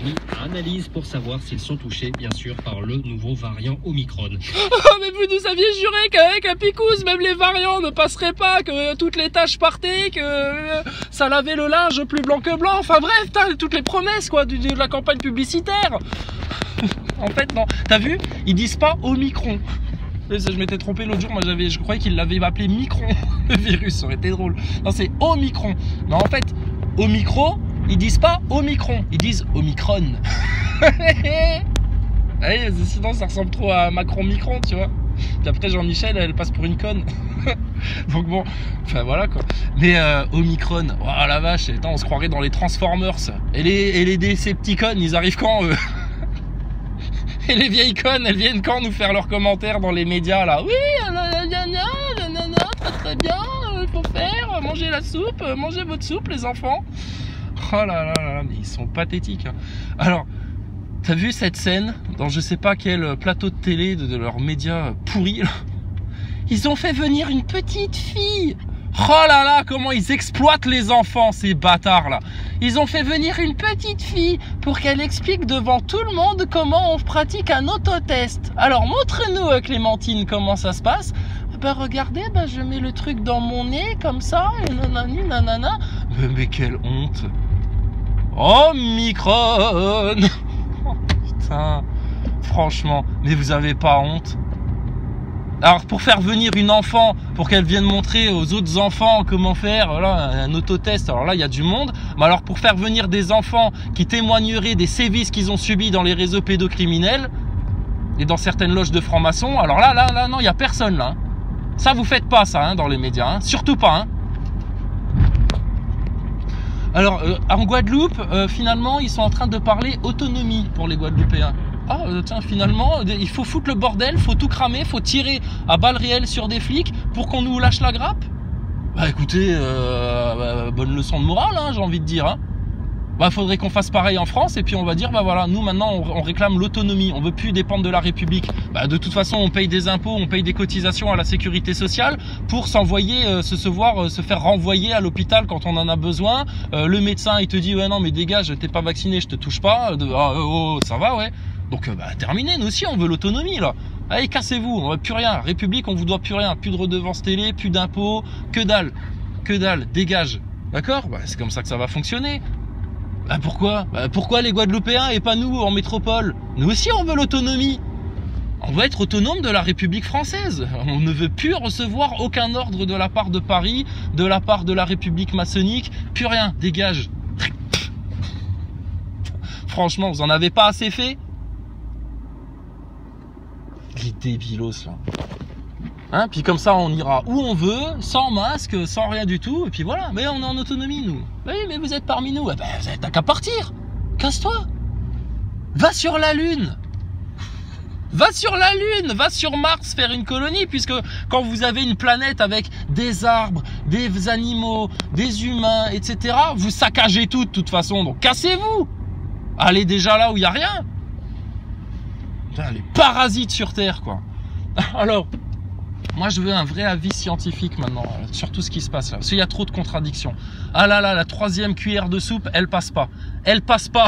États-Unis analysent pour savoir s'ils sont touchés, bien sûr, par le nouveau variant Omicron. Oh, mais vous nous aviez juré qu'avec un Picouze, même les variants ne passeraient pas, que toutes les tâches partaient, que ça lavait le linge plus blanc que blanc. Enfin bref, toutes les promesses quoi de la campagne publicitaire. En fait, non. T'as vu? Ils disent pas Omicron. Je m'étais trompé l'autre jour, moi je croyais qu'ils l'avaient appelé Micron, le virus, ça aurait été drôle. Non, c'est Omicron. Mais en fait, Omicron, ils disent pas Omicron, ils disent Omicron. Ouais, sinon ça ressemble trop à Macron-Micron, tu vois. Puis après Jean-Michel, elle passe pour une conne. Donc bon, enfin voilà quoi. Mais Omicron, oh la vache, attends, on se croirait dans les Transformers. Et les Decepticons, ils arrivent quand Et les vieilles connes, elles viennent quand nous faire leurs commentaires dans les médias là? Oui, très bien, il faut faire, manger la soupe, mangez votre soupe les enfants. Oh là là là, mais ils sont pathétiques. Hein. Alors, t'as vu cette scène dans je sais pas quel plateau de télé de leurs médias pourris là? Ils ont fait venir une petite fille. Oh là là, comment ils exploitent les enfants, ces bâtards là. Ils ont fait venir une petite fille pour qu'elle explique devant tout le monde comment on pratique un autotest. Alors montre-nous Clémentine comment ça se passe. Ben regardez, ben je mets le truc dans mon nez comme ça et nanani nanana. Mais quelle honte. Omicron. Oh, putain, franchement, mais vous avez pas honte? Alors pour faire venir une enfant, pour qu'elle vienne montrer aux autres enfants comment faire, voilà, un autotest, alors là il y a du monde, mais alors pour faire venir des enfants qui témoigneraient des sévices qu'ils ont subis dans les réseaux pédocriminels et dans certaines loges de francs-maçons, alors là non, il n'y a personne là. Ça vous faites pas ça hein, dans les médias, hein, surtout pas. Hein. Alors en Guadeloupe, finalement ils sont en train de parler autonomie pour les Guadeloupéens. Ah tiens, finalement il faut foutre le bordel, faut tout cramer, faut tirer à balles réelles sur des flics pour qu'on nous lâche la grappe. Bah écoutez, bonne leçon de morale hein, j'ai envie de dire hein. Bah faudrait qu'on fasse pareil en France et puis on va dire bah voilà, nous maintenant on réclame l'autonomie, on veut plus dépendre de la République. Bah de toute façon on paye des impôts, on paye des cotisations à la sécurité sociale pour s'envoyer, se faire renvoyer à l'hôpital quand on en a besoin. Le médecin il te dit ouais non mais dégage, t'es pas vacciné, je te touche pas. Ça va ouais. Donc bah terminé, nous aussi on veut l'autonomie là. Allez cassez-vous, on veut plus rien. République on vous doit plus rien, plus de redevances télé, plus d'impôts, que dalle, dégage. D'accord? Bah c'est comme ça que ça va fonctionner. Bah pourquoi? Bah pourquoi les Guadeloupéens et pas nous en métropole? Nous aussi on veut l'autonomie. On veut être autonome de la République française. On ne veut plus recevoir aucun ordre de la part de Paris, de la part de la République maçonnique, plus rien, dégage. Franchement, vous en avez pas assez fait? Les débilos là. Hein, puis comme ça on ira où on veut, sans masque, sans rien du tout, et puis voilà, mais on est en autonomie nous. Oui mais vous êtes parmi nous, eh ben, t'as qu'à partir. Casse-toi. Va sur la Lune. Va sur la Lune, va sur Mars faire une colonie, puisque quand vous avez une planète avec des arbres, des animaux, des humains, etc., vous saccagez tout de toute façon, donc cassez-vous. Allez déjà là où il n'y a rien. Putain, les parasites sur Terre, quoi. Alors, moi, je veux un vrai avis scientifique maintenant sur tout ce qui se passe là. Parce qu'il y a trop de contradictions. Ah là là, la troisième cuillère de soupe, elle passe pas. Elle passe pas.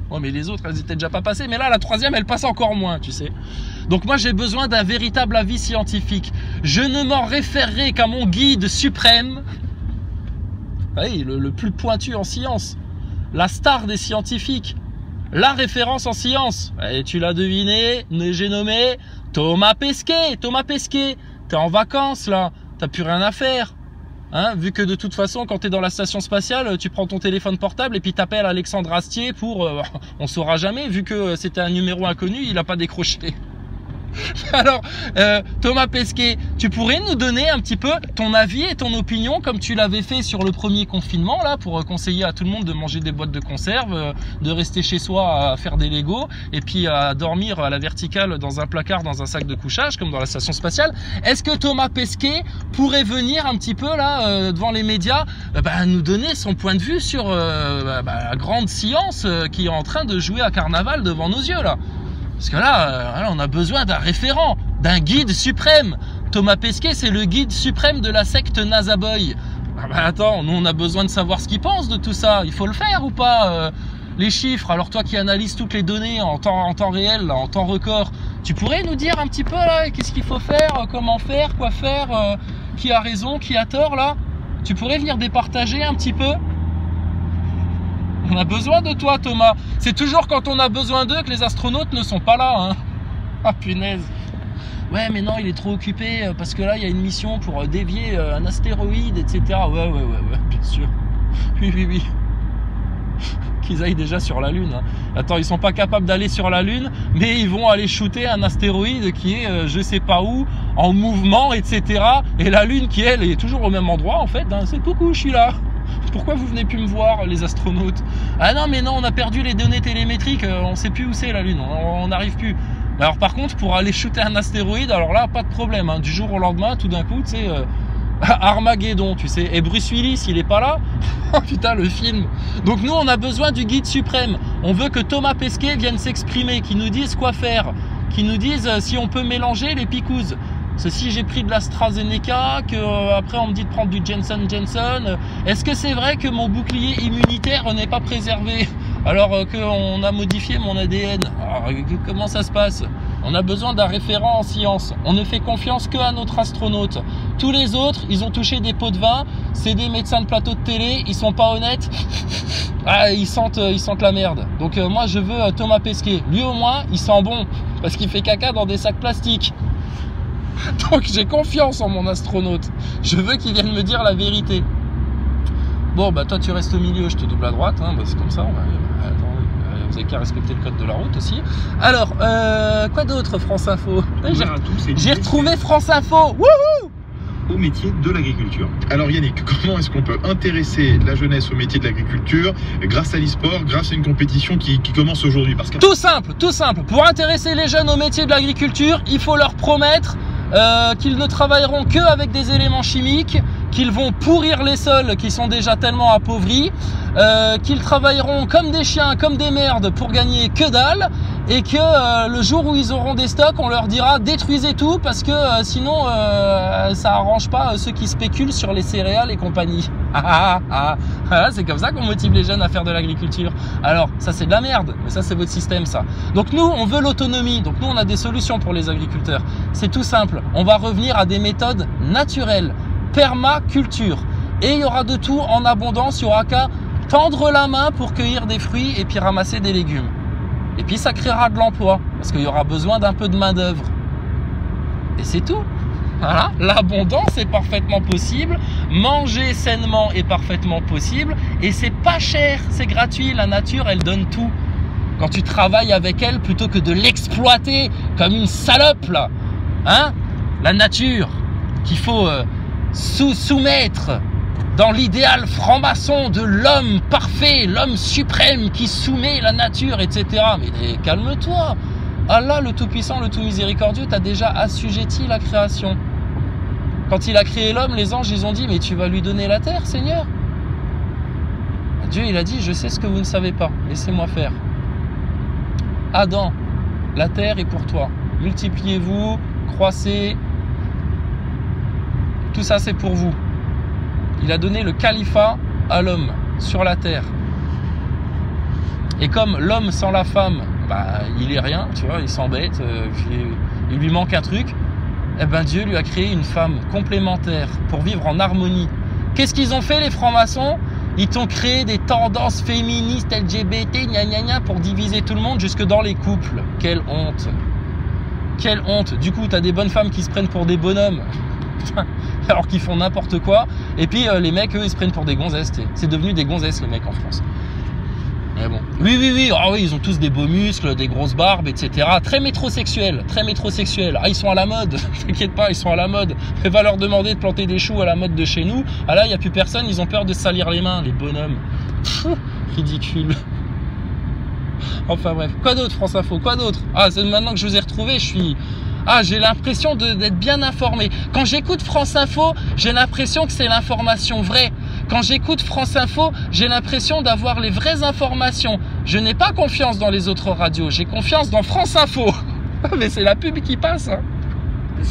Oh, mais les autres, elles étaient déjà pas passées. Mais là, la troisième, elle passe encore moins, tu sais. Donc moi, j'ai besoin d'un véritable avis scientifique. Je ne m'en référerai qu'à mon guide suprême. Oui, le plus pointu en science. La star des scientifiques. La référence en science. Et tu l'as deviné, j'ai nommé Thomas Pesquet. Thomas Pesquet, t'es en vacances là, t'as plus rien à faire. Hein, vu que de toute façon, quand t'es dans la station spatiale, tu prends ton téléphone portable et puis t'appelles Alexandre Astier pour... on saura jamais, vu que c'était un numéro inconnu, il a pas décroché. Alors, Thomas Pesquet, tu pourrais nous donner un petit peu ton avis et ton opinion comme tu l'avais fait sur le premier confinement là pour conseiller à tout le monde de manger des boîtes de conserve, de rester chez soi à faire des Legos et puis à dormir à la verticale dans un placard, dans un sac de couchage comme dans la station spatiale. Est-ce que Thomas Pesquet pourrait venir un petit peu là devant les médias nous donner son point de vue sur la grande science qui est en train de jouer à carnaval devant nos yeux là? Parce que là, on a besoin d'un référent, d'un guide suprême. Thomas Pesquet, c'est le guide suprême de la secte Nazaboy. Attends, nous on a besoin de savoir ce qu'il pense de tout ça. Il faut le faire ou pas les chiffres, alors toi qui analyses toutes les données en temps réel, là, en temps record, tu pourrais nous dire un petit peu là, qu'est-ce qu'il faut faire, comment faire, quoi faire, qui a raison, qui a tort là? Tu pourrais venir départager un petit peu? On a besoin de toi, Thomas. C'est toujours quand on a besoin d'eux que les astronautes ne sont pas là, hein. Ah punaise. Ouais, mais non, il est trop occupé parce que là, il y a une mission pour dévier un astéroïde, etc. Ouais, bien sûr. Oui. Qu'ils aillent déjà sur la Lune. Hein. Attends, ils sont pas capables d'aller sur la Lune, mais ils vont aller shooter un astéroïde qui est je sais pas où, en mouvement, etc. Et la Lune qui, elle, est toujours au même endroit, en fait. Hein. C'est coucou, je suis là. Pourquoi vous venez plus me voir, les astronautes? Ah non, mais non, on a perdu les données télémétriques, on sait plus où c'est la Lune, on n'arrive plus. Alors par contre, pour aller shooter un astéroïde, alors là, pas de problème, hein. Du jour au lendemain, tout d'un coup, tu sais, Armageddon, tu sais, et Bruce Willis, il est pas là. Oh putain, le film. Donc nous, on a besoin du guide suprême. On veut que Thomas Pesquet vienne s'exprimer, qu'il nous dise quoi faire, qu'il nous dise si on peut mélanger les picouses. Si j'ai pris de l'AstraZeneca, que après on me dit de prendre du Johnson & Johnson, est-ce que c'est vrai que mon bouclier immunitaire n'est pas préservé alors qu'on a modifié mon ADN? Alors, comment ça se passe? On a besoin d'un référent en science. On ne fait confiance qu'à notre astronaute. Tous les autres, ils ont touché des pots de vin, c'est des médecins de plateau de télé, ils sont pas honnêtes. Ah, ils sentent la merde. Donc moi je veux Thomas Pesquet. Lui au moins, il sent bon parce qu'il fait caca dans des sacs plastiques. Donc j'ai confiance en mon astronaute. Je veux qu'il vienne me dire la vérité. Bon, bah toi tu restes au milieu, je te double à droite, hein, bah, c'est comme ça. Vous avez qu'à respecter le code de la route aussi. Alors, quoi d'autre, France Info? J'ai retrouvé France Info. Wouhou! Au métier de l'agriculture. Alors Yannick, comment est-ce qu'on peut intéresser la jeunesse au métier de l'agriculture grâce à l'e-sport, grâce à une compétition qui commence aujourd'hui? Parce que... Tout simple. Pour intéresser les jeunes au métier de l'agriculture, il faut leur promettre qu'ils ne travailleront que avec des éléments chimiques, qu'ils vont pourrir les sols qui sont déjà tellement appauvris, qu'ils travailleront comme des chiens, comme des merdes pour gagner que dalle, et que le jour où ils auront des stocks, on leur dira détruisez tout parce que sinon ça arrange pas ceux qui spéculent sur les céréales et compagnie. C'est comme ça qu'on motive les jeunes à faire de l'agriculture. Alors ça c'est de la merde, mais ça c'est votre système ça. Donc nous on veut l'autonomie, donc nous on a des solutions pour les agriculteurs. C'est tout simple, on va revenir à des méthodes naturelles, permaculture, et il y aura de tout en abondance, il y aura qu'à tendre la main pour cueillir des fruits et puis ramasser des légumes. Et puis ça créera de l'emploi, parce qu'il y aura besoin d'un peu de main d'œuvre. Et c'est tout. Voilà, l'abondance est parfaitement possible, manger sainement est parfaitement possible, et c'est pas cher, c'est gratuit, la nature elle donne tout. Quand tu travailles avec elle, plutôt que de l'exploiter comme une salope là, hein, la nature qu'il faut soumettre dans l'idéal franc-maçon de l'homme parfait, l'homme suprême qui soumet la nature, etc. Mais calme-toi. Allah, le Tout-Puissant, le Tout-Miséricordieux, t'a déjà assujetti la création. Quand il a créé l'homme, les anges, ils ont dit, mais tu vas lui donner la terre, Seigneur? Dieu, il a dit, je sais ce que vous ne savez pas, laissez-moi faire. Adam, la terre est pour toi. Multipliez-vous, croissez. Tout ça, c'est pour vous. Il a donné le califat à l'homme sur la terre. Et comme l'homme sans la femme, bah, il est rien, tu vois, il s'embête, il lui manque un truc, eh ben Dieu lui a créé une femme complémentaire pour vivre en harmonie. Qu'est-ce qu'ils ont fait les francs-maçons? Ils t'ont créé des tendances féministes, LGBT, gna gna gna, pour diviser tout le monde jusque dans les couples. Quelle honte! Quelle honte! Du coup, t'as des bonnes femmes qui se prennent pour des bonhommes. Alors qu'ils font n'importe quoi. Et puis les mecs, eux, ils se prennent pour des gonzesses. C'est devenu des gonzesses, les mecs en France. Mais bon. Oui. Ah oui, ils ont tous des beaux muscles, des grosses barbes, etc. Très métrosexuels, très métrosexuels. Ah, ils sont à la mode. T'inquiète pas, ils sont à la mode. Mais va leur demander de planter des choux à la mode de chez nous. Ah là, il n'y a plus personne, ils ont peur de se salir les mains, les bonhommes. Pfff, ridicule. Enfin bref. Quoi d'autre, France Info? Quoi d'autre? Ah, c'est maintenant que je vous ai retrouvé, j'ai l'impression d'être bien informé. Quand j'écoute France Info, j'ai l'impression que c'est l'information vraie. Quand j'écoute France Info, j'ai l'impression d'avoir les vraies informations. Je n'ai pas confiance dans les autres radios, j'ai confiance dans France Info. Mais c'est la pub qui passe. Hein.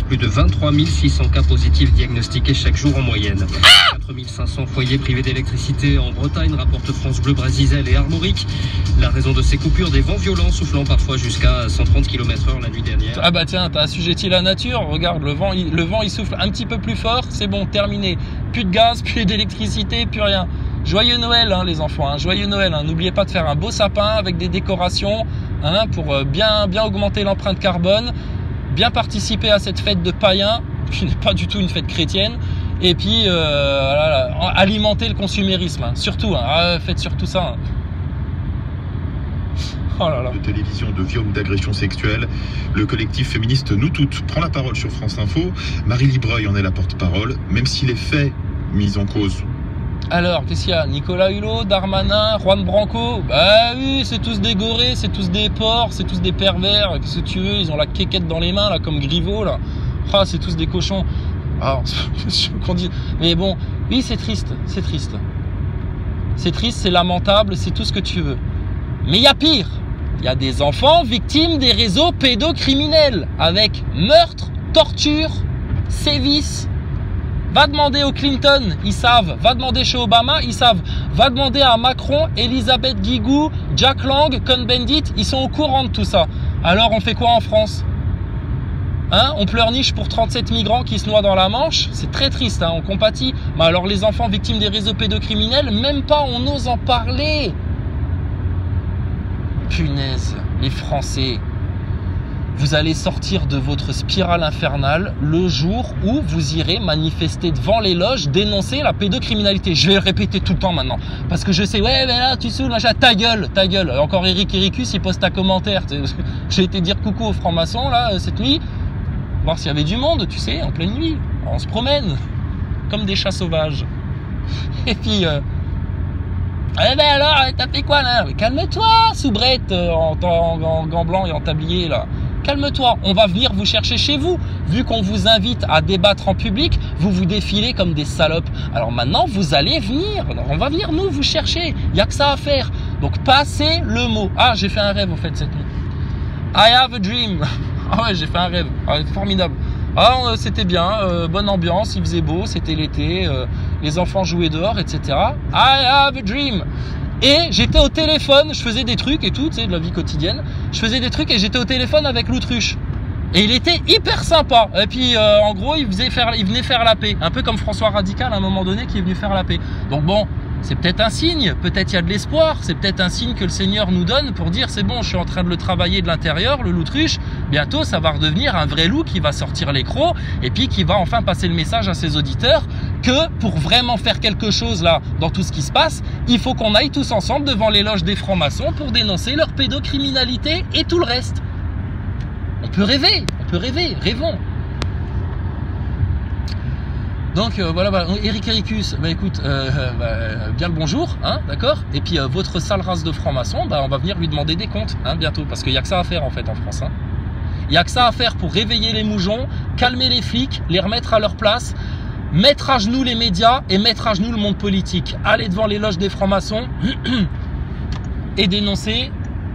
Plus de 23 600 cas positifs diagnostiqués chaque jour en moyenne. 4 500 foyers privés d'électricité en Bretagne, rapporte France Bleu Brésil et Armorique. La raison de ces coupures, des vents violents soufflant parfois jusqu'à 130 km/h la nuit dernière. Ah bah tiens, t'as assujetti la nature, regarde, le vent il souffle un petit peu plus fort, c'est bon, terminé. Plus de gaz, plus d'électricité, plus rien. Joyeux Noël hein, les enfants, hein, joyeux Noël. Hein. N'oubliez pas de faire un beau sapin avec des décorations hein, pour bien augmenter l'empreinte carbone, bien participer à cette fête de païens, qui n'est pas du tout une fête chrétienne, et puis alimenter le consumérisme, hein, surtout, hein, faites surtout ça. Hein. Oh là là. De télévision, de viol ou d'agression sexuelle. Le collectif féministe Nous Toutes prend la parole sur France Info. Marie Libreuil en est la porte-parole, même si les faits mis en cause. Alors, qu'est-ce qu'il y a? Nicolas Hulot, Darmanin, Juan Branco? Bah oui, c'est tous des gorés, c'est tous des porcs, c'est tous des pervers. Qu'est-ce que tu veux? Ils ont la quéquette dans les mains, là, comme Griveaux, là. Ah, c'est tous des cochons. Alors, qu'on dit. Mais bon, oui, c'est triste, c'est triste. C'est triste, c'est lamentable, c'est tout ce que tu veux. Mais il y a pire. Il y a des enfants victimes des réseaux pédocriminels, avec meurtre, torture, sévices. Va demander au Clinton, ils savent. Va demander chez Obama, ils savent. Va demander à Macron, Elisabeth Guigou, Jack Lang, Cohn-Bendit, ils sont au courant de tout ça. Alors on fait quoi en France? Hein, on pleurniche pour 37 migrants qui se noient dans la Manche. C'est très triste, hein, on compatit. Mais alors les enfants victimes des réseaux pédocriminels, même pas on ose en parler. Punaise, les Français. Vous allez sortir de votre spirale infernale le jour où vous irez manifester devant les loges, dénoncer la pédocriminalité. Je vais le répéter tout le temps maintenant. Parce que je sais, ouais, mais là, tu saoules, ta gueule, ta gueule. Encore Eric Ericus, il poste un commentaire. J'ai été dire coucou aux francs-maçons, là, cette nuit. Voir s'il y avait du monde, tu sais, en pleine nuit. On se promène. Comme des chats sauvages. Et puis, eh ben alors, t'as fait quoi, là? Calme-toi, soubrette, en gants blancs et en tablier, là. Calme-toi, on va venir vous chercher chez vous. Vu qu'on vous invite à débattre en public, vous vous défilez comme des salopes. Alors maintenant, vous allez venir. On va venir, nous, vous chercher. Il n'y a que ça à faire. Donc, passez le mot. Ah, j'ai fait un rêve, au fait, cette nuit. I have a dream. Ah ouais, j'ai fait un rêve. Ah, formidable. Ah, c'était bien. Bonne ambiance, il faisait beau, c'était l'été. Les enfants jouaient dehors, etc. I have a dream. Et j'étais au téléphone, je faisais des trucs et tout, tu sais, de la vie quotidienne. Je faisais des trucs et j'étais au téléphone avec l'autruche. Et il était hyper sympa. Et puis, en gros, il venait faire la paix. Un peu comme François Radical, à un moment donné, qui est venu faire la paix. Donc bon, c'est peut-être un signe. Peut-être il y a de l'espoir. C'est peut-être un signe que le Seigneur nous donne pour dire, c'est bon, je suis en train de le travailler de l'intérieur, le l'autruche. Bientôt, ça va redevenir un vrai loup qui va sortir les crocs et puis qui va enfin passer le message à ses auditeurs que pour vraiment faire quelque chose là dans tout ce qui se passe, il faut qu'on aille tous ensemble devant les loges des francs-maçons pour dénoncer leur pédocriminalité et tout le reste. On peut rêver, rêvons. Donc voilà, Eric Ericus, bah écoute, bien le bonjour, hein, d'accord. Et puis votre sale race de francs-maçons, bah on va venir lui demander des comptes, hein, bientôt, parce qu'il n'y a que ça à faire en fait en France. Hein. Il n'y a que ça à faire pour réveiller les moujons, calmer les flics, les remettre à leur place, mettre à genoux les médias et mettre à genoux le monde politique. Aller devant les loges des francs-maçons et dénoncer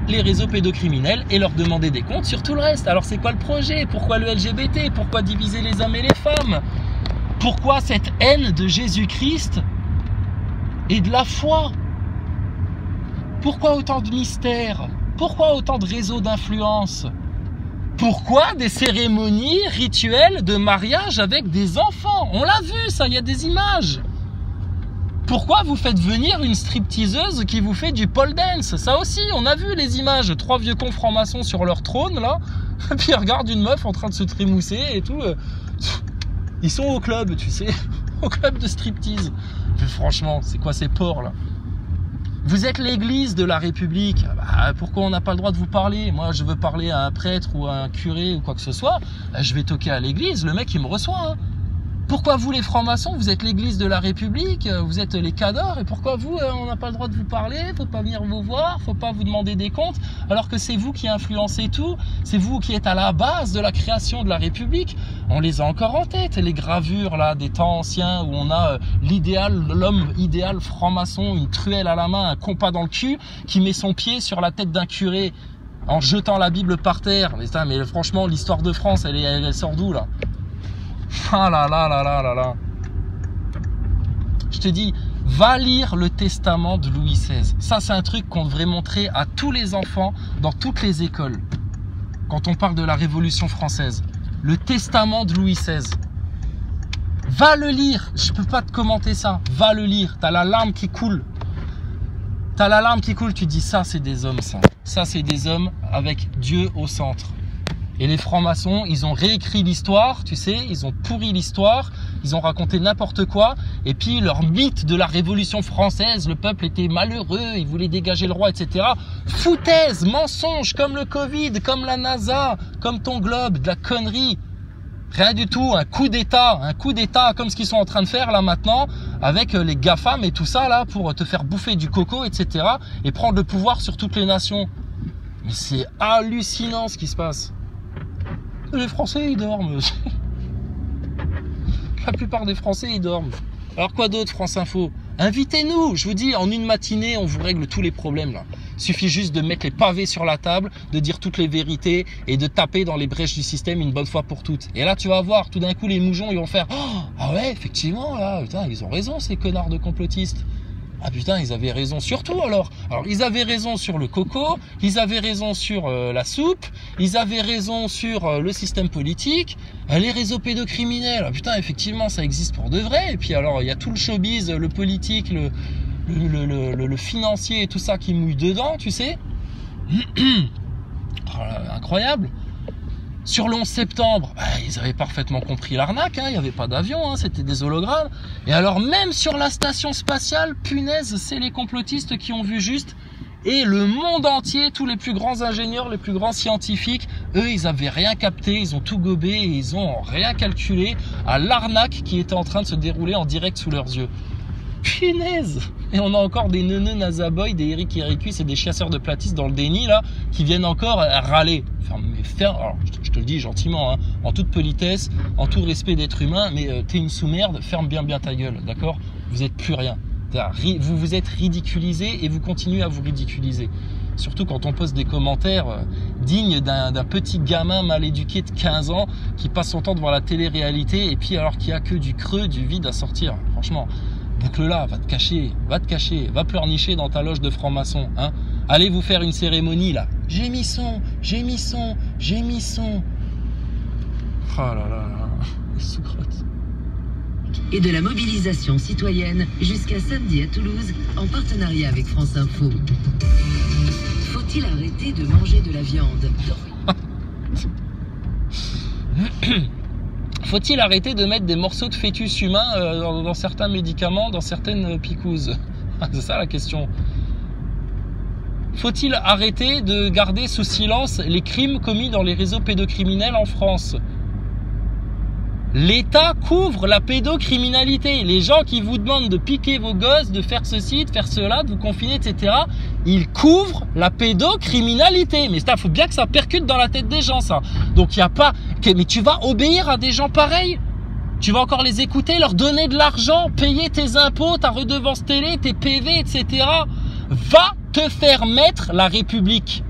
les réseaux pédocriminels et leur demander des comptes sur tout le reste. Alors c'est quoi le projet? Pourquoi le LGBT? Pourquoi diviser les hommes et les femmes? Pourquoi cette haine de Jésus-Christ et de la foi? Pourquoi autant de mystères? Pourquoi autant de réseaux d'influence? Pourquoi des cérémonies rituelles de mariage avec des enfants? On l'a vu ça, il y a des images. Pourquoi vous faites venir une stripteaseuse qui vous fait du pole dance? Ça aussi, on a vu les images. 3 vieux cons francs-maçons sur leur trône, là. Et puis ils regardent une meuf en train de se trémousser et tout. Ils sont au club, tu sais. Au club de striptease. Mais franchement, c'est quoi ces porcs, là? Vous êtes l'église de la République. Bah, pourquoi on n'a pas le droit de vous parler? Moi, je veux parler à un prêtre ou à un curé ou quoi que ce soit. Bah, je vais toquer à l'église. Le mec, il me reçoit, hein. Pourquoi vous les francs-maçons, vous êtes l'église de la République, vous êtes les cadors, et pourquoi vous, on n'a pas le droit de vous parler, faut pas venir vous voir, faut pas vous demander des comptes, alors que c'est vous qui influencez tout, c'est vous qui êtes à la base de la création de la République. On les a encore en tête, les gravures là des temps anciens où on a l'idéal, l'homme idéal franc-maçon, une truelle à la main, un compas dans le cul, qui met son pied sur la tête d'un curé. en jetant la Bible par terre. Mais franchement, l'histoire de France, elle sort d'où là? Ah là là là là là là. Je te dis, va lire le testament de Louis XVI. Ça, c'est un truc qu'on devrait montrer à tous les enfants dans toutes les écoles. Quand on parle de la Révolution française. Le testament de Louis XVI. Va le lire. Je peux pas te commenter ça. Va le lire. T'as la larme qui coule. T'as la larme qui coule. Tu dis, ça, c'est des hommes, ça. Ça, c'est des hommes avec Dieu au centre. Et les francs-maçons, ils ont réécrit l'histoire, tu sais, ils ont pourri l'histoire, ils ont raconté n'importe quoi. Et puis leur mythe de la Révolution française, le peuple était malheureux, il voulait dégager le roi, etc. Foutaise, mensonge, comme le Covid, comme la NASA, comme ton globe, de la connerie. Rien du tout, un coup d'État comme ce qu'ils sont en train de faire là maintenant, avec les GAFAM et tout ça là, pour te faire bouffer du coco, etc. et prendre le pouvoir sur toutes les nations. Mais c'est hallucinant ce qui se passe. Les Français, ils dorment. La plupart des Français, ils dorment. Alors quoi d'autre, France Info? Invitez-nous. Je vous dis, en une matinée, on vous règle tous les problèmes là. Il suffit juste de mettre les pavés sur la table, de dire toutes les vérités et de taper dans les brèches du système une bonne fois pour toutes. Et là, tu vas voir, tout d'un coup, les moujons, ils vont faire oh, ah ouais, effectivement, là, putain, ils ont raison, ces connards de complotistes. Ah putain, ils avaient raison sur tout alors. Alors, ils avaient raison sur le coco, ils avaient raison sur la soupe, ils avaient raison sur le système politique, les réseaux pédocriminels. Ah putain, effectivement, ça existe pour de vrai. Et puis alors, il y a tout le showbiz, le politique, le financier et tout ça qui mouille dedans, tu sais. Oh là, incroyable. Sur le 11 septembre, bah, ils avaient parfaitement compris l'arnaque, hein, il n'y avait pas d'avion, hein, c'était des hologrammes. Et alors même sur la station spatiale, punaise, c'est les complotistes qui ont vu juste. Et le monde entier, tous les plus grands ingénieurs, les plus grands scientifiques, eux, ils avaient rien capté, ils ont tout gobé et ils ont rien calculé à l'arnaque qui était en train de se dérouler en direct sous leurs yeux. Punaise! Et on a encore des neuneux NASA Boy, des Eric Ericus et des chasseurs de platistes dans le déni là, qui viennent encore râler. Alors, je te le dis gentiment, hein, en toute politesse, en tout respect d'être humain, mais t'es une sous-merde, ferme bien ta gueule, d'accord? Vous êtes plus rien. Vous vous êtes ridiculisé et vous continuez à vous ridiculiser. Surtout quand on poste des commentaires dignes d'un petit gamin mal éduqué de 15 ans qui passe son temps devant la télé-réalité et puis alors qu'il n'y a que du creux, du vide à sortir. Franchement, boucle-là, va te cacher, va pleurnicher dans ta loge de franc-maçon. Hein. Allez vous faire une cérémonie là. Gémissons. Oh là là là, les sous-crottes. Et de la mobilisation citoyenne jusqu'à samedi à Toulouse en partenariat avec France Info. Faut-il arrêter de manger de la viande? Faut-il arrêter de mettre des morceaux de fœtus humains dans certains médicaments, dans certaines picouzes? C'est ça la question. Faut-il arrêter de garder sous silence les crimes commis dans les réseaux pédocriminels en France? L'État couvre la pédocriminalité. Les gens qui vous demandent de piquer vos gosses, de faire ceci, de faire cela, de vous confiner, etc. Ils couvrent la pédocriminalité. Mais ça, faut bien que ça percute dans la tête des gens, ça. Donc, il n'y a pas... Mais tu vas obéir à des gens pareils? Tu vas encore les écouter, leur donner de l'argent, payer tes impôts, ta redevance télé, tes PV, etc. Va te faire mettre la République.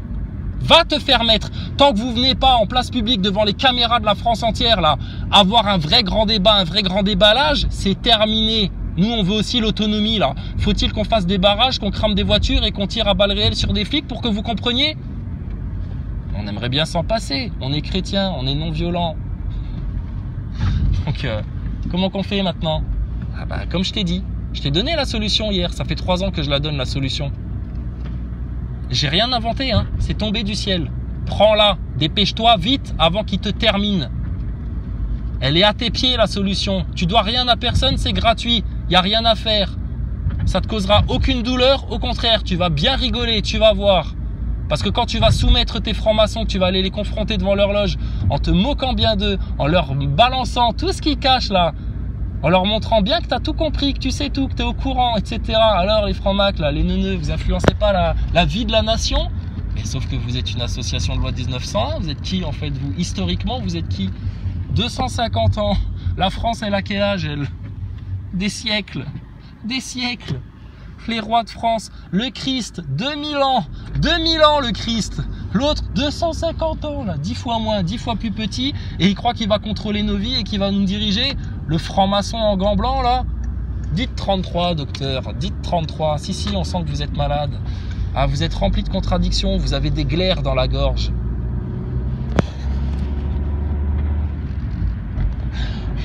Va te faire mettre. Tant que vous venez pas en place publique devant les caméras de la France entière, là, avoir un vrai grand débat, un vrai grand déballage, c'est terminé. Nous, on veut aussi l'autonomie, là. Faut-il qu'on fasse des barrages, qu'on crame des voitures et qu'on tire à balles réelles sur des flics pour que vous compreniez? On aimerait bien s'en passer. On est chrétien, on est non violent. Donc, comment qu'on fait maintenant? Ah bah, comme je t'ai dit, je t'ai donné la solution hier. Ça fait 3 ans que je la donne, la solution. J'ai rien inventé, hein. C'est tombé du ciel. Prends-la, dépêche-toi vite avant qu'il te termine. Elle est à tes pieds, la solution. Tu dois rien à personne, c'est gratuit. Il n'y a rien à faire. Ça te causera aucune douleur. Au contraire, tu vas bien rigoler, tu vas voir. Parce que quand tu vas soumettre tes francs-maçons, tu vas aller les confronter devant leur loge en te moquant bien d'eux, en leur balançant tout ce qu'ils cachent là, en leur montrant bien que tu as tout compris, que tu sais tout, que tu es au courant, etc. Alors les francs-macs, là, les neuneux, vous influencez pas la vie de la nation. Mais sauf que vous êtes une association de loi 1901. Vous êtes qui en fait, vous? Historiquement, vous êtes qui? 250 ans. La France, elle a quel âge, elle? Des siècles. Des siècles. Les rois de France. Le Christ, 2000 ans. 2000 ans le Christ. L'autre, 250 ans, là, 10 fois moins, 10 fois plus petit, et il croit qu'il va contrôler nos vies et qu'il va nous diriger. Le franc-maçon en gants blancs, là. Dites 33, docteur, dites 33. Si, on sent que vous êtes malade. Ah, vous êtes rempli de contradictions, vous avez des glaires dans la gorge.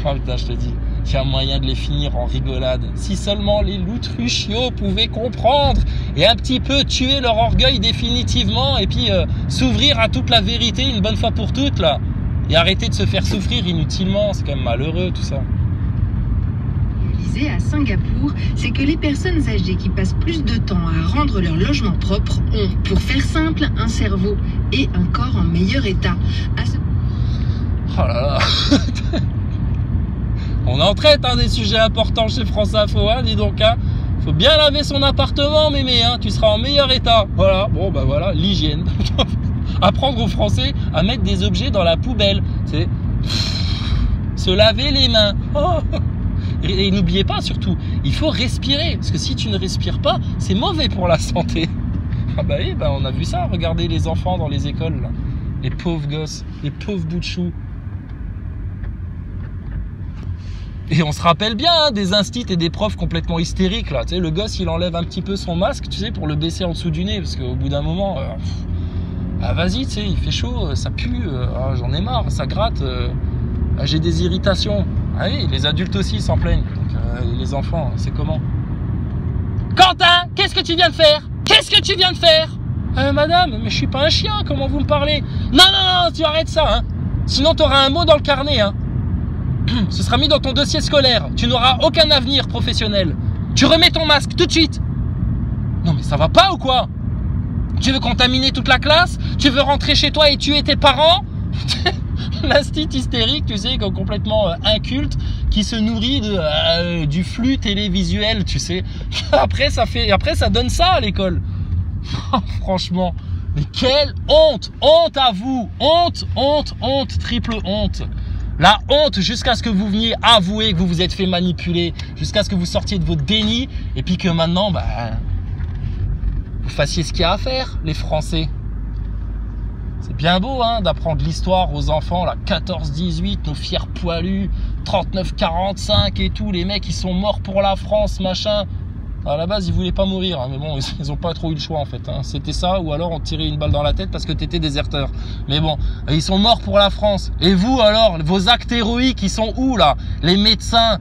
Oh putain, je te dis, il y a moyen de les finir en rigolade. Si seulement les loutruchiots pouvaient comprendre et un petit peu tuer leur orgueil définitivement et puis s'ouvrir à toute la vérité une bonne fois pour toutes, là. Et arrêter de se faire souffrir inutilement, c'est quand même malheureux tout ça. À Singapour, c'est que les personnes âgées qui passent plus de temps à rendre leur logement propre ont, pour faire simple, un cerveau et un corps en meilleur état. Oh là là. On en traite des sujets importants chez France Info, hein, dis donc. Hein. Faut bien laver son appartement, mémé, hein, tu seras en meilleur état. Voilà, bon bah voilà, l'hygiène. Apprendre aux Français à mettre des objets dans la poubelle. C'est se laver les mains. Oh. Et n'oubliez pas surtout, il faut respirer. Parce que si tu ne respires pas, c'est mauvais pour la santé. Ah bah oui, bah on a vu ça. Regardez les enfants dans les écoles. Là. Les pauvres gosses, les pauvres bouts de chou. Et on se rappelle bien des instits et des profs complètement hystériques. Là. Tu sais, le gosse, il enlève un petit peu son masque, tu sais, pour le baisser en dessous du nez. Parce qu'au bout d'un moment, ah vas-y, tu sais, il fait chaud, ça pue, j'en ai marre, ça gratte, j'ai des irritations. Ah oui, les adultes aussi s'en plaignent. Donc, les enfants, c'est comment? Quentin, qu'est-ce que tu viens de faire? Qu'est-ce que tu viens de faire? Madame, mais je suis pas un chien, comment vous me parlez? Non, tu arrêtes ça, hein. Sinon, tu auras un mot dans le carnet, hein. Ce sera mis dans ton dossier scolaire. Tu n'auras aucun avenir professionnel. Tu remets ton masque tout de suite. Non, mais ça va pas ou quoi? Tu veux contaminer toute la classe? Tu veux rentrer chez toi et tuer tes parents? L'instit hystérique, tu sais, complètement inculte, qui se nourrit du flux télévisuel, tu sais. Après, ça donne ça à l'école. Franchement, mais quelle honte! Honte à vous! Honte, triple honte. La honte jusqu'à ce que vous veniez avouer que vous vous êtes fait manipuler, jusqu'à ce que vous sortiez de votre déni, et puis que maintenant, bah, vous fassiez ce qu'il y a à faire, les Français. C'est bien beau hein, d'apprendre l'histoire aux enfants, là, 14-18, nos fiers poilus, 39-45 et tout, les mecs ils sont morts pour la France, machin. À la base ils voulaient pas mourir, hein, mais bon, ils ont pas trop eu le choix en fait. Hein. C'était ça, ou alors on tirait une balle dans la tête parce que t'étais déserteur. Mais bon, ils sont morts pour la France. Et vous alors, vos actes héroïques, ils sont où là? Les médecins,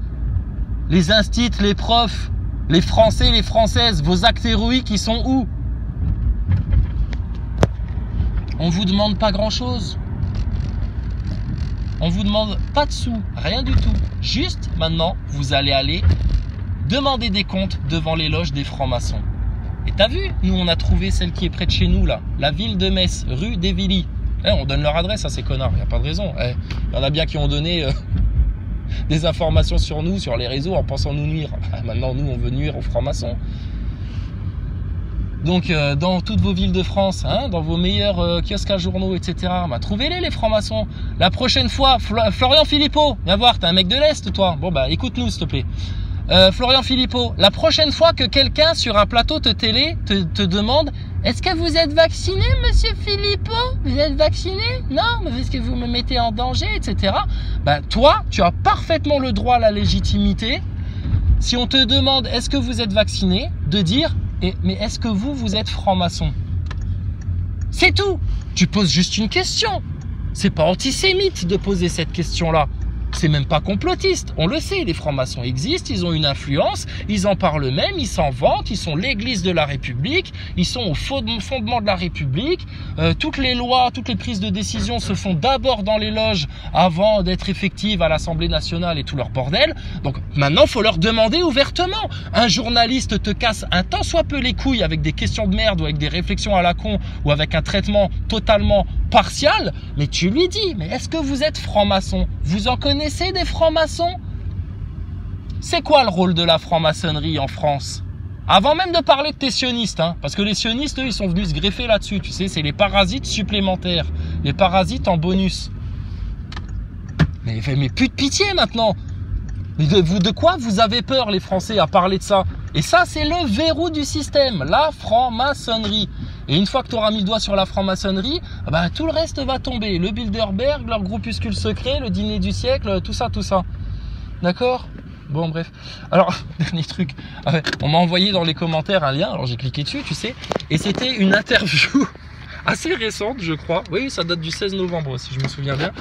les instits, les profs, les Français, les Françaises, vos actes héroïques, ils sont où? On vous demande pas grand chose. On vous demande pas de sous, rien du tout. Juste maintenant, vous allez aller demander des comptes devant les loges des francs-maçons. Et t'as vu, nous on a trouvé celle qui est près de chez nous là, la ville de Metz, rue d'Évilly. On donne leur adresse à ces connards, il n'y a pas de raison. Il y en a bien qui ont donné des informations sur nous, sur les réseaux en pensant nous nuire. Maintenant nous on veut nuire aux francs-maçons. Donc dans toutes vos villes de France, hein, dans vos meilleurs kiosques à journaux, etc. Bah, trouvez-les les francs-maçons. La prochaine fois, Florian Philippot, viens voir, t'es un mec de l'Est toi. Bon bah écoute-nous s'il te plaît. Florian Philippot, la prochaine fois que quelqu'un sur un plateau de télé te demande « Est-ce que vous êtes vacciné, monsieur Philippot? Vous êtes vacciné? Non, mais est-ce que vous me mettez en danger, etc. » Bah toi, tu as parfaitement le droit à la légitimité. Si on te demande « Est-ce que vous êtes vacciné ?» de dire « Mais est-ce que vous êtes franc-maçon ?» C'est tout. Tu poses juste une question. C'est pas antisémite de poser cette question-là. C'est même pas complotiste, on le sait, les francs-maçons existent, ils ont une influence, ils en parlent même, ils s'en vantent, ils sont l'église de la République, ils sont au fondement de la République, toutes les lois, toutes les prises de décision se font d'abord dans les loges avant d'être effectives à l'Assemblée nationale et tout leur bordel. Donc maintenant, il faut leur demander ouvertement. Un journaliste te casse un tant soit peu les couilles avec des questions de merde ou avec des réflexions à la con ou avec un traitement totalement partial, mais tu lui dis, mais est-ce que vous êtes franc-maçon? Vous en connaissez des francs-maçons? C'est quoi le rôle de la franc-maçonnerie en France? Avant même de parler de tes sionistes, hein, parce que les sionistes, eux, ils sont venus se greffer là-dessus, tu sais, c'est les parasites supplémentaires, les parasites en bonus. Mais plus de pitié maintenant. De quoi vous avez peur, les Français, à parler de ça? Et ça, c'est le verrou du système, la franc-maçonnerie. Et une fois que tu auras mis le doigt sur la franc-maçonnerie, bah, tout le reste va tomber. Le Bilderberg, leur groupuscule secret, le dîner du siècle, tout ça, tout ça. D'accord? Bon, bref. Alors, dernier truc. On m'a envoyé dans les commentaires un lien, alors j'ai cliqué dessus, tu sais, et c'était une interview assez récente, je crois. Oui, ça date du 16 novembre, si je me souviens bien.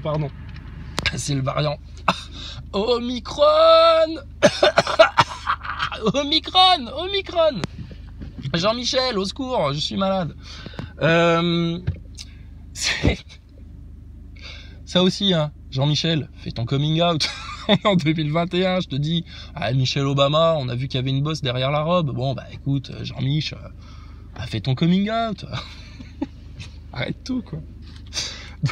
Pardon. C'est le variant. Omicron. Omicron. Jean-Michel, au secours, je suis malade. Ça aussi, hein. Jean-Michel, fais ton coming out. En 2021, je te dis, Michelle Obama, on a vu qu'il y avait une bosse derrière la robe. Bon, bah écoute, Jean-Mich, fais ton coming out. Arrête tout, quoi.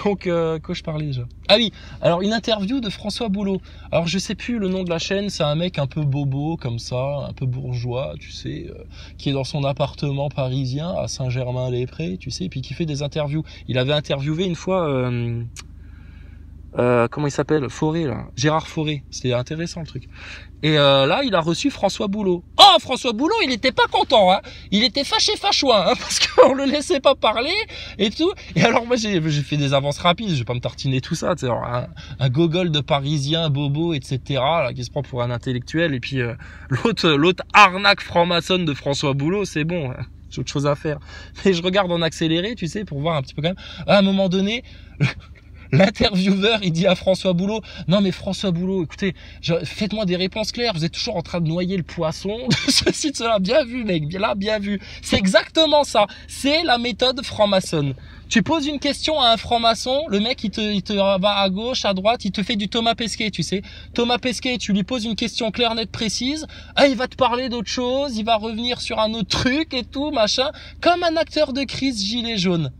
Donc, quoi je parlais déjà? Ah oui, alors une interview de François Boulot. Alors, je sais plus le nom de la chaîne, c'est un mec un peu bobo, comme ça, un peu bourgeois, tu sais, qui est dans son appartement parisien à Saint-Germain-les-Prés, tu sais, et puis qui fait des interviews. Il avait interviewé une fois... comment il s'appelle? Fauré, là. Gérard Fauré. C'était intéressant, le truc. Et là, il a reçu François Boulot. Oh, François Boulot, il était pas content, hein. Il était fâchouin, hein, parce qu'on le laissait pas parler et tout. Et alors, moi, j'ai fait des avances rapides. Je vais pas me tartiner tout ça, tu sais. Un gogol de parisien, bobo, etc., là, qui se prend pour un intellectuel. Et puis, l'autre arnaque franc-maçonne de François Boulot, c'est bon, hein. J'ai autre chose à faire. Mais je regarde en accéléré, tu sais, pour voir un petit peu quand même. À un moment donné, l'intervieweur, il dit à François Boulot, non mais François Boulot, écoutez, faites-moi des réponses claires, vous êtes toujours en train de noyer le poisson, ceci, de cela, bien vu mec, bien vu. C'est exactement ça, c'est la méthode franc-maçonne. Tu poses une question à un franc-maçon, le mec il te va à gauche, à droite, il te fait du Thomas Pesquet, tu sais. Thomas Pesquet, tu lui poses une question claire, nette, précise, il va te parler d'autre chose, il va revenir sur un autre truc et tout, machin, comme un acteur de crise gilet jaune.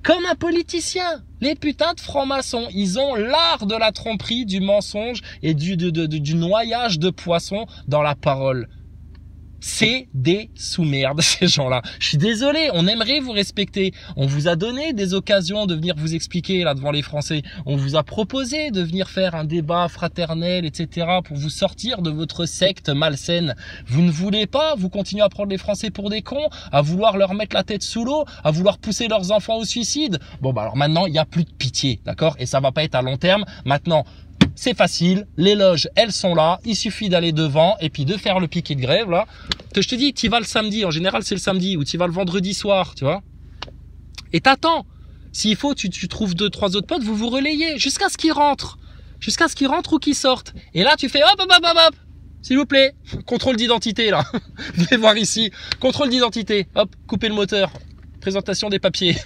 Comme un politicien. Les putains de francs-maçons, ils ont l'art de la tromperie, du mensonge et du noyage de poissons dans la parole. C'est des sous-merdes, ces gens-là. Je suis désolé, on aimerait vous respecter. On vous a donné des occasions de venir vous expliquer là devant les Français. On vous a proposé de venir faire un débat fraternel, etc. pour vous sortir de votre secte malsaine. Vous ne voulez pas, vous continuez à prendre les Français pour des cons, à vouloir leur mettre la tête sous l'eau, à vouloir pousser leurs enfants au suicide. Bon, bah alors maintenant, il n'y a plus de pitié, d'accord? Et ça va pas être à long terme. Maintenant, c'est facile, les loges, elles sont là, il suffit d'aller devant et puis de faire le piquet de grève, là. Je te dis, tu vas le samedi, en général c'est le samedi, ou tu vas le vendredi soir, tu vois. Et t'attends. S'il faut, tu trouves 2-3 autres potes, vous vous relayez jusqu'à ce qu'ils rentrent. Jusqu'à ce qu'ils rentrent ou qu'ils sortent. Et là, tu fais hop, s'il vous plaît, contrôle d'identité, là. Venez voir ici, contrôle d'identité, hop, coupez le moteur, présentation des papiers.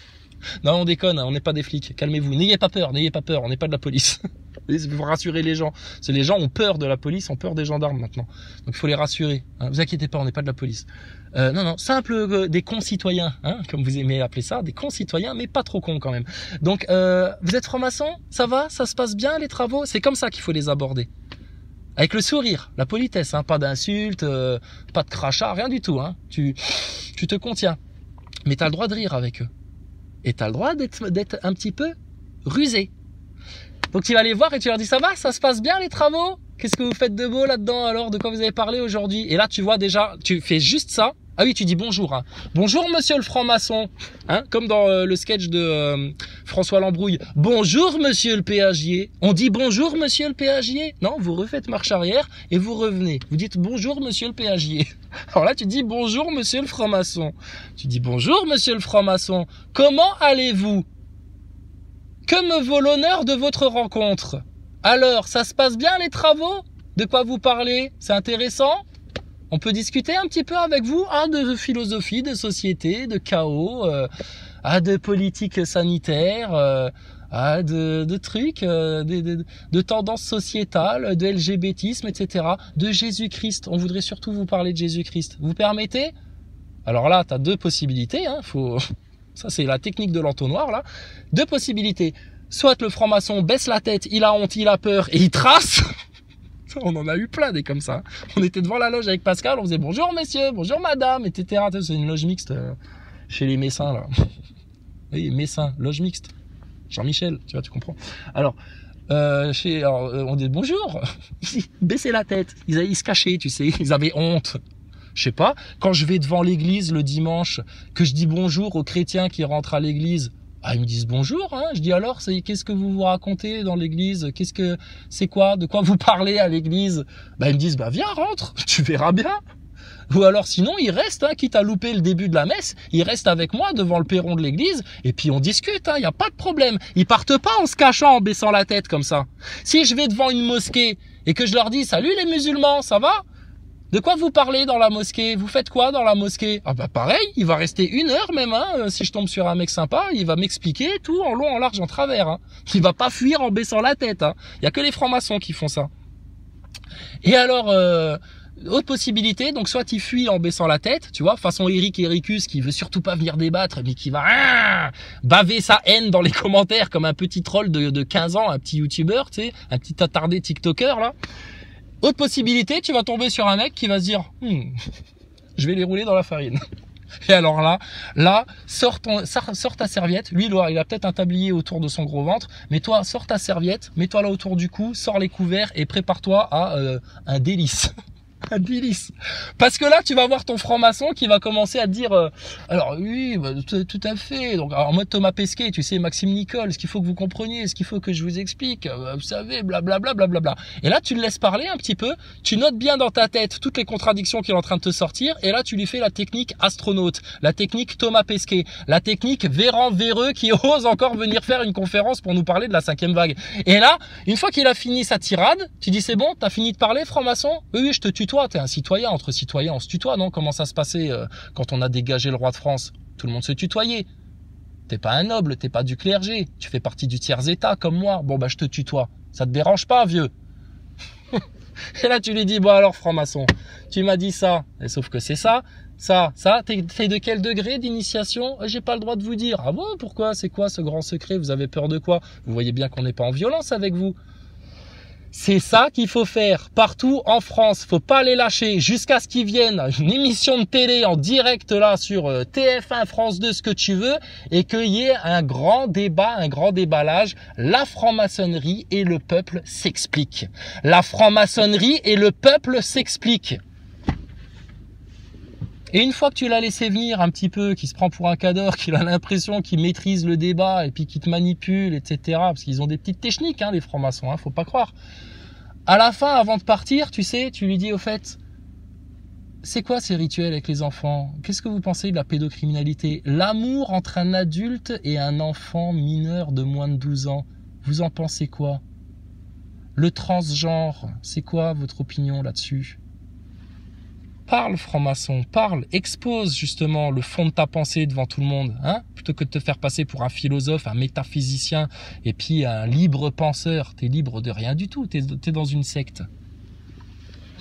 Non, on déconne, on n'est pas des flics, calmez-vous, n'ayez pas peur, on n'est pas de la police. Il faut rassurer les gens. Parce que les gens ont peur de la police, ont peur des gendarmes maintenant. Donc il faut les rassurer. Hein, vous inquiétez pas, on n'est pas de la police. Non, simple des concitoyens, hein, comme vous aimez appeler ça, des concitoyens, mais pas trop cons quand même. Donc vous êtes franc-maçon, ça va, ça se passe bien les travaux. C'est comme ça qu'il faut les aborder. Avec le sourire, la politesse, hein, pas d'insultes, pas de crachats, rien du tout. Hein. Tu te contiens. Mais tu as le droit de rire avec eux. Et tu as le droit d'être un petit peu rusé. Donc tu vas les voir et tu leur dis ça va, ça se passe bien les travaux? Qu'est-ce que vous faites de beau là-dedans alors? De quoi vous avez parlé aujourd'hui? Et là tu vois déjà, tu fais juste ça. Ah oui, tu dis bonjour. Hein. Bonjour monsieur le franc-maçon. Hein, comme dans le sketch de François Lambrouille. Bonjour monsieur le péagier. On dit bonjour monsieur le péagier? Non, vous refaites marche arrière et vous revenez. Vous dites bonjour monsieur le péagier. Alors là tu dis bonjour monsieur le franc-maçon. Tu dis bonjour monsieur le franc-maçon. Comment allez-vous? Que me vaut l'honneur de votre rencontre? Alors, ça se passe bien les travaux? De quoi vous parlez? C'est intéressant? On peut discuter un petit peu avec vous, hein, de philosophie, de société, de chaos, de politique sanitaire, de trucs, de tendances sociétales, de LGBTisme, etc. De Jésus-Christ. On voudrait surtout vous parler de Jésus-Christ. Vous permettez? Alors là, tu as deux possibilités, hein, ça, c'est la technique de l'entonnoir, là. Deux possibilités. Soit le franc-maçon baisse la tête, il a honte, il a peur et il trace. On en a eu plein des comme ça. On était devant la loge avec Pascal, on faisait bonjour messieurs, bonjour madame, etc. C'est une loge mixte chez les Messins, là. Oui, Messins, loge mixte. Jean-Michel, tu vois, tu comprends. Alors, on dit bonjour. Baisser la tête. Ils se cachaient, tu sais, ils avaient honte. Je sais pas, quand je vais devant l'église le dimanche, que je dis bonjour aux chrétiens qui rentrent à l'église, ah, ils me disent bonjour, hein. Je dis alors, qu'est-ce que vous vous racontez dans l'église? C'est quoi? De quoi vous parlez à l'église? Bah, ils me disent, bah, viens, rentre, tu verras bien. Ou alors sinon, ils restent, hein, quitte à louper le début de la messe, ils restent avec moi devant le perron de l'église, et puis on discute, hein, y a pas de problème. Ils partent pas en se cachant, en baissant la tête comme ça. Si je vais devant une mosquée, et que je leur dis, salut les musulmans, ça va? De quoi vous parlez dans la mosquée? Vous faites quoi dans la mosquée? Ah bah pareil, il va rester 1 heure même, hein, si je tombe sur un mec sympa, il va m'expliquer tout en long, en large, en travers, hein. Il va pas fuir en baissant la tête, hein. Y a que les francs-maçons qui font ça. Et alors, autre possibilité, donc soit il fuit en baissant la tête, tu vois, façon Eric Ericus qui veut surtout pas venir débattre, mais qui va baver sa haine dans les commentaires comme un petit troll de 15 ans, un petit youtubeur, tu sais, un petit attardé tiktoker là. Autre possibilité, tu vas tomber sur un mec qui va se dire je vais les rouler dans la farine. Et alors là, sors ta serviette. Lui, il a peut-être un tablier autour de son gros ventre, mais toi, sors ta serviette, mets-toi là autour du cou, sors les couverts et prépare-toi à un délice. Un délice. Parce que là, tu vas voir ton franc-maçon qui va commencer à te dire alors oui, bah, tout à fait. Donc en mode Thomas Pesquet, tu sais, Maxime Nicole, ce qu'il faut que vous compreniez, ce qu'il faut que je vous explique, vous savez, blablabla, blablabla. Et là, tu le laisses parler un petit peu, tu notes bien dans ta tête toutes les contradictions qu'il est en train de te sortir, et là, tu lui fais la technique astronaute, la technique Thomas Pesquet, la technique Véran Véreux qui ose encore venir faire une conférence pour nous parler de la 5e vague. Et là, une fois qu'il a fini sa tirade, tu dis c'est bon, t'as fini de parler, franc-maçon? Oui, je te tutoie. T'es un citoyen, entre citoyens on se tutoie, non? Comment ça se passait quand on a dégagé le roi de France? Tout le monde se tutoyait. T'es pas un noble, t'es pas du clergé, tu fais partie du tiers-état comme moi. Bon bah je te tutoie, ça te dérange pas, vieux? Et là tu lui dis, bon alors franc-maçon, tu m'as dit ça, et sauf que c'est ça, t'es de quel degré d'initiation? J'ai pas le droit de vous dire. Ah bon, pourquoi? C'est quoi ce grand secret? Vous avez peur de quoi? Vous voyez bien qu'on n'est pas en violence avec vous. C'est ça qu'il faut faire partout en France. Faut pas les lâcher jusqu'à ce qu'ils viennent une émission de télé en direct là sur TF1, France 2, ce que tu veux, et qu'il y ait un grand débat, un grand déballage. La franc-maçonnerie et le peuple s'expliquent. La franc-maçonnerie et le peuple s'expliquent. Et une fois que tu l'as laissé venir un petit peu, qu'il se prend pour un cador, qu'il a l'impression qu'il maîtrise le débat et puis qu'il te manipule, etc. Parce qu'ils ont des petites techniques, hein, les francs-maçons, hein, faut pas croire. À la fin, avant de partir, tu sais, tu lui dis au fait, c'est quoi ces rituels avec les enfants? Qu'est-ce que vous pensez de la pédocriminalité? L'amour entre un adulte et un enfant mineur de moins de 12 ans, vous en pensez quoi? Le transgenre, c'est quoi votre opinion là-dessus? Parle, franc-maçon, parle, expose justement le fond de ta pensée devant tout le monde, hein, plutôt que de te faire passer pour un philosophe, un métaphysicien et puis un libre penseur. T'es libre de rien du tout, t'es dans une secte.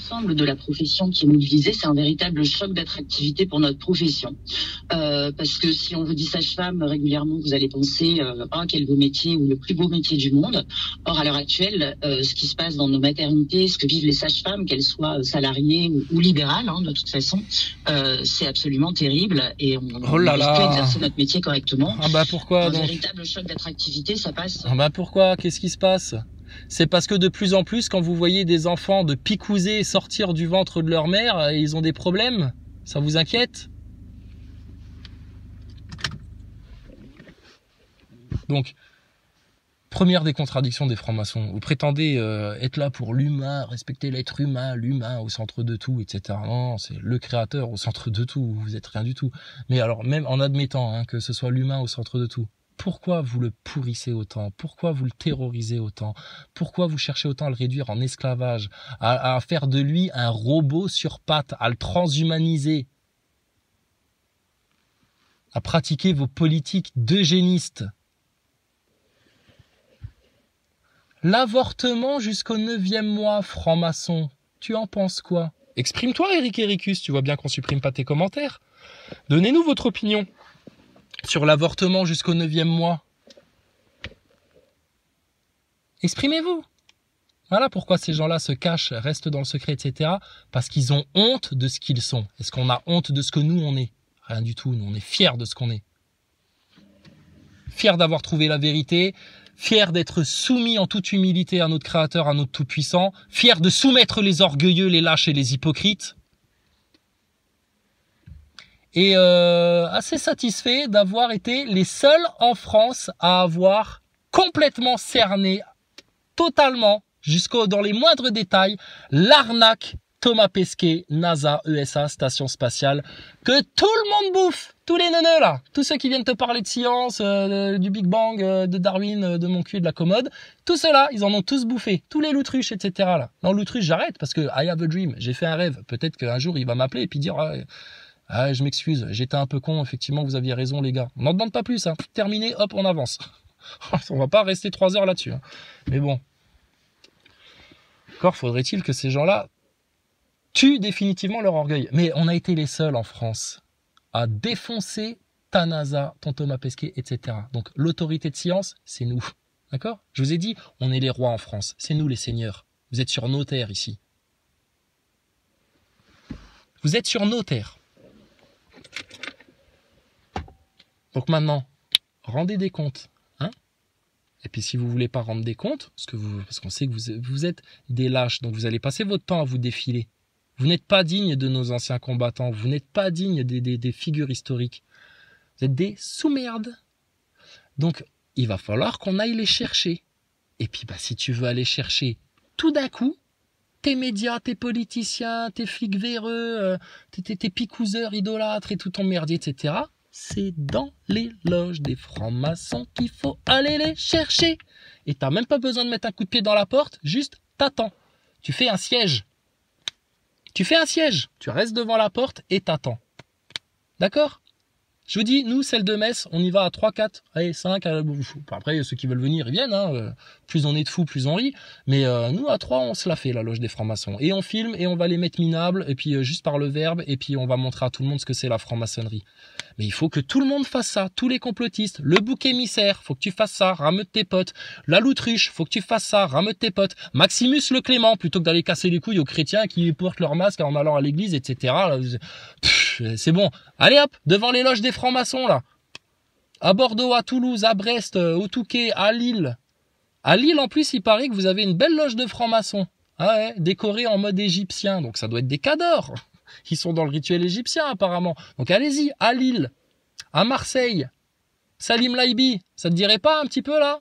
L'ensemble de la profession qui est mobilisée, c'est un véritable choc d'attractivité pour notre profession. Parce que si on vous dit sage-femme, régulièrement, vous allez penser quel beau métier ou le plus beau métier du monde. Or, à l'heure actuelle, ce qui se passe dans nos maternités, ce que vivent les sages-femmes, qu'elles soient salariées ou libérales, hein, de toute façon, c'est absolument terrible et on n'arrive plus à exercer notre métier correctement. Ah bah pourquoi donc? Un véritable choc d'attractivité, ça passe. Ah bah pourquoi? Qu'est-ce qui se passe? C'est parce que de plus en plus, quand vous voyez des enfants de picousés sortir du ventre de leur mère, ils ont des problèmes. Ça vous inquiète? Donc, première des contradictions des francs-maçons. Vous prétendez être là pour l'humain, respecter l'être humain, l'humain au centre de tout, etc. Non, c'est le créateur au centre de tout. Vous êtes rien du tout. Mais alors, même en admettant hein, que ce soit l'humain au centre de tout, pourquoi vous le pourrissez autant? Pourquoi vous le terrorisez autant? Pourquoi vous cherchez autant à le réduire en esclavage, à faire de lui un robot sur pattes, à le transhumaniser, à pratiquer vos politiques d'eugénistes? L'avortement jusqu'au 9e mois, franc-maçon, tu en penses quoi? Exprime-toi, Eric Ericus, tu vois bien qu'on supprime pas tes commentaires. Donnez-nous votre opinion sur l'avortement jusqu'au 9e mois. Exprimez-vous. Voilà pourquoi ces gens-là se cachent, restent dans le secret, etc. Parce qu'ils ont honte de ce qu'ils sont. Est-ce qu'on a honte de ce que nous, on est? Rien du tout. Nous, on est fiers de ce qu'on est. Fiers d'avoir trouvé la vérité. Fiers d'être soumis en toute humilité à notre Créateur, à notre Tout-Puissant. Fiers de soumettre les orgueilleux, les lâches et les hypocrites. et assez satisfait d'avoir été les seuls en France à avoir complètement cerné, totalement, dans les moindres détails, l'arnaque Thomas Pesquet, NASA, ESA, Station Spatiale, que tout le monde bouffe, tous les neuneux là, tous ceux qui viennent te parler de science, du Big Bang, de Darwin, de mon cul et de la commode, tous ceux-là, ils en ont tous bouffé, tous les loutruches, etc. là. Non, l'autruche, j'arrête, parce que I have a dream, j'ai fait un rêve, peut-être qu'un jour il va m'appeler et puis dire je m'excuse, j'étais un peu con, effectivement, vous aviez raison les gars. On n'en demande pas plus, hein. Terminé, hop, on avance. On va pas rester 3 heures là-dessus, hein. Mais bon. Encore faudrait-il que ces gens-là tuent définitivement leur orgueil. Mais on a été les seuls en France à défoncer ta NASA, ton Thomas Pesquet, etc. Donc l'autorité de science, c'est nous. D'accord? Je vous ai dit, on est les rois en France. C'est nous les seigneurs. Vous êtes sur nos terres ici. Vous êtes sur nos terres. Donc maintenant, rendez des comptes. Hein? Et puis si vous ne voulez pas rendre des comptes, parce qu'on sait que vous êtes des lâches, donc vous allez passer votre temps à vous défiler. Vous n'êtes pas digne de nos anciens combattants. Vous n'êtes pas digne des figures historiques. Vous êtes des sous-merdes. Donc, il va falloir qu'on aille les chercher. Et puis, si tu veux aller chercher tout d'un coup, tes médias, tes politiciens, tes flics véreux, tes picouseurs idolâtres et tout ton merdier, etc., c'est dans les loges des francs-maçons qu'il faut aller les chercher. Et t'as même pas besoin de mettre un coup de pied dans la porte, juste t'attends. Tu fais un siège. Tu restes devant la porte et t'attends. D'accord? Je vous dis, nous, celle de Metz, on y va à 3, 4, allez, 5. Après, ceux qui veulent venir, ils viennent. Hein. Plus on est de fous, plus on rit. Mais nous, à 3, on se la fait, la loge des francs-maçons. Et on filme et on va les mettre minables, et puis juste par le verbe, et puis on va montrer à tout le monde ce que c'est la franc-maçonnerie. Mais il faut que tout le monde fasse ça, tous les complotistes. Le bouc émissaire, faut que tu fasses ça, rameute tes potes. La loutruche, faut que tu fasses ça, rameute tes potes. Maximus le Clément, plutôt que d'aller casser les couilles aux chrétiens qui portent leur masque en allant à l'église, etc. C'est bon. Allez hop, devant les loges des francs-maçons, là. À Bordeaux, à Toulouse, à Brest, au Touquet, à Lille. À Lille, en plus, il paraît que vous avez une belle loge de francs-maçons. Ah ouais, décorée en mode égyptien. Donc ça doit être des cadors. Ils sont dans le rituel égyptien, apparemment. Donc allez-y, à Lille, à Marseille, Salim Laibi, ça te dirait pas un petit peu, là?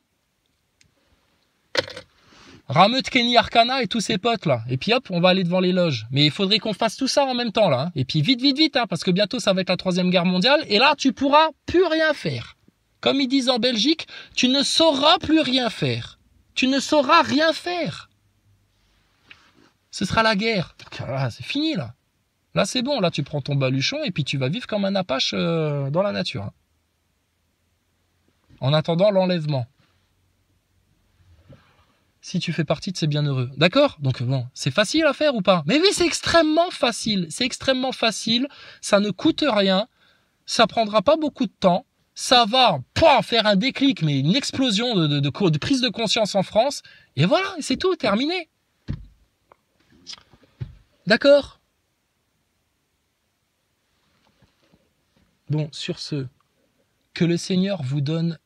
Rameute Kenny Arcana et tous ses potes, là. Et puis hop, on va aller devant les loges. Mais il faudrait qu'on fasse tout ça en même temps, là. Hein. Et puis vite, hein, parce que bientôt, ça va être la 3e guerre mondiale. Et là, tu pourras plus rien faire. Comme ils disent en Belgique, tu ne sauras plus rien faire. Tu ne sauras rien faire. Ce sera la guerre. Donc là, c'est fini, là. Là, c'est bon. Là, tu prends ton baluchon et puis tu vas vivre comme un apache dans la nature. Hein. En attendant l'enlèvement. Si tu fais partie de ces bienheureux. D'accord? Donc bon, c'est facile à faire ou pas? Mais oui, c'est extrêmement facile. C'est extrêmement facile. Ça ne coûte rien. Ça prendra pas beaucoup de temps. Ça va faire un déclic, mais une explosion de prise de conscience en France. Et voilà, c'est tout, terminé. D'accord? Bon, sur ce, que le Seigneur vous donne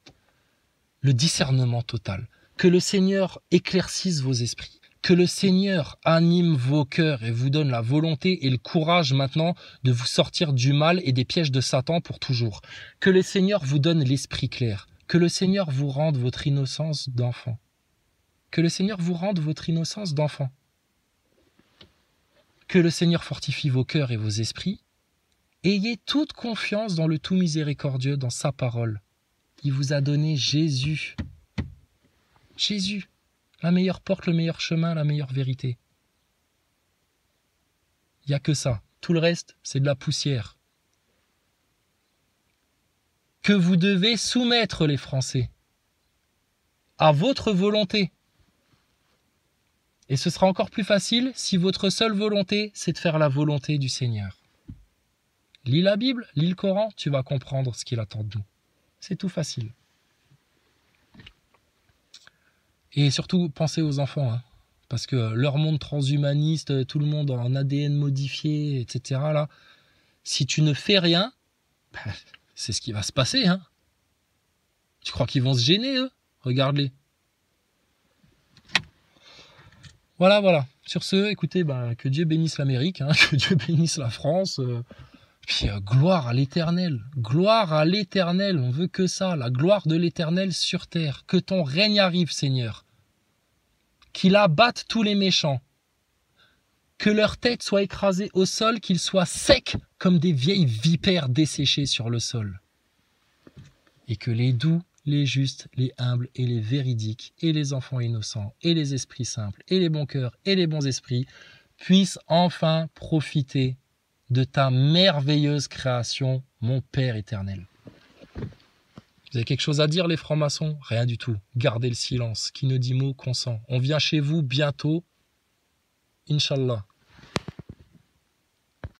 le discernement total. Que le Seigneur éclaircisse vos esprits. Que le Seigneur anime vos cœurs et vous donne la volonté et le courage maintenant de vous sortir du mal et des pièges de Satan pour toujours. Que le Seigneur vous donne l'esprit clair. Que le Seigneur vous rende votre innocence d'enfant. Que le Seigneur vous rende votre innocence d'enfant. Que le Seigneur fortifie vos cœurs et vos esprits. Ayez toute confiance dans le tout miséricordieux, dans sa parole. Il vous a donné Jésus. Jésus, la meilleure porte, le meilleur chemin, la meilleure vérité. Il n'y a que ça. Tout le reste, c'est de la poussière. Que vous devez soumettre les Français à votre volonté. Et ce sera encore plus facile si votre seule volonté, c'est de faire la volonté du Seigneur. Lis la Bible, lis le Coran, tu vas comprendre ce qu'il attend de nous. C'est tout facile. Et surtout, pensez aux enfants, hein, parce que leur monde transhumaniste, tout le monde en ADN modifié, etc., là, si tu ne fais rien, c'est ce qui va se passer. Hein. Tu crois qu'ils vont se gêner, eux? Regarde-les. Voilà. Sur ce, écoutez, que Dieu bénisse l'Amérique, hein, que Dieu bénisse la France. Puis gloire à l'Éternel, gloire à l'Éternel, on veut que ça, la gloire de l'Éternel sur terre. Que ton règne arrive, Seigneur. Qu'il abatte tous les méchants. Que leur tête soit écrasée au sol, qu'ils soient secs comme des vieilles vipères desséchées sur le sol. Et que les doux, les justes, les humbles et les véridiques, et les enfants innocents, et les esprits simples, et les bons cœurs, et les bons esprits, puissent enfin profiter de ta merveilleuse création, mon Père éternel. Vous avez quelque chose à dire, les francs-maçons? Rien du tout. Gardez le silence. Qui ne dit mot consent. On vient chez vous bientôt. Inch'Allah.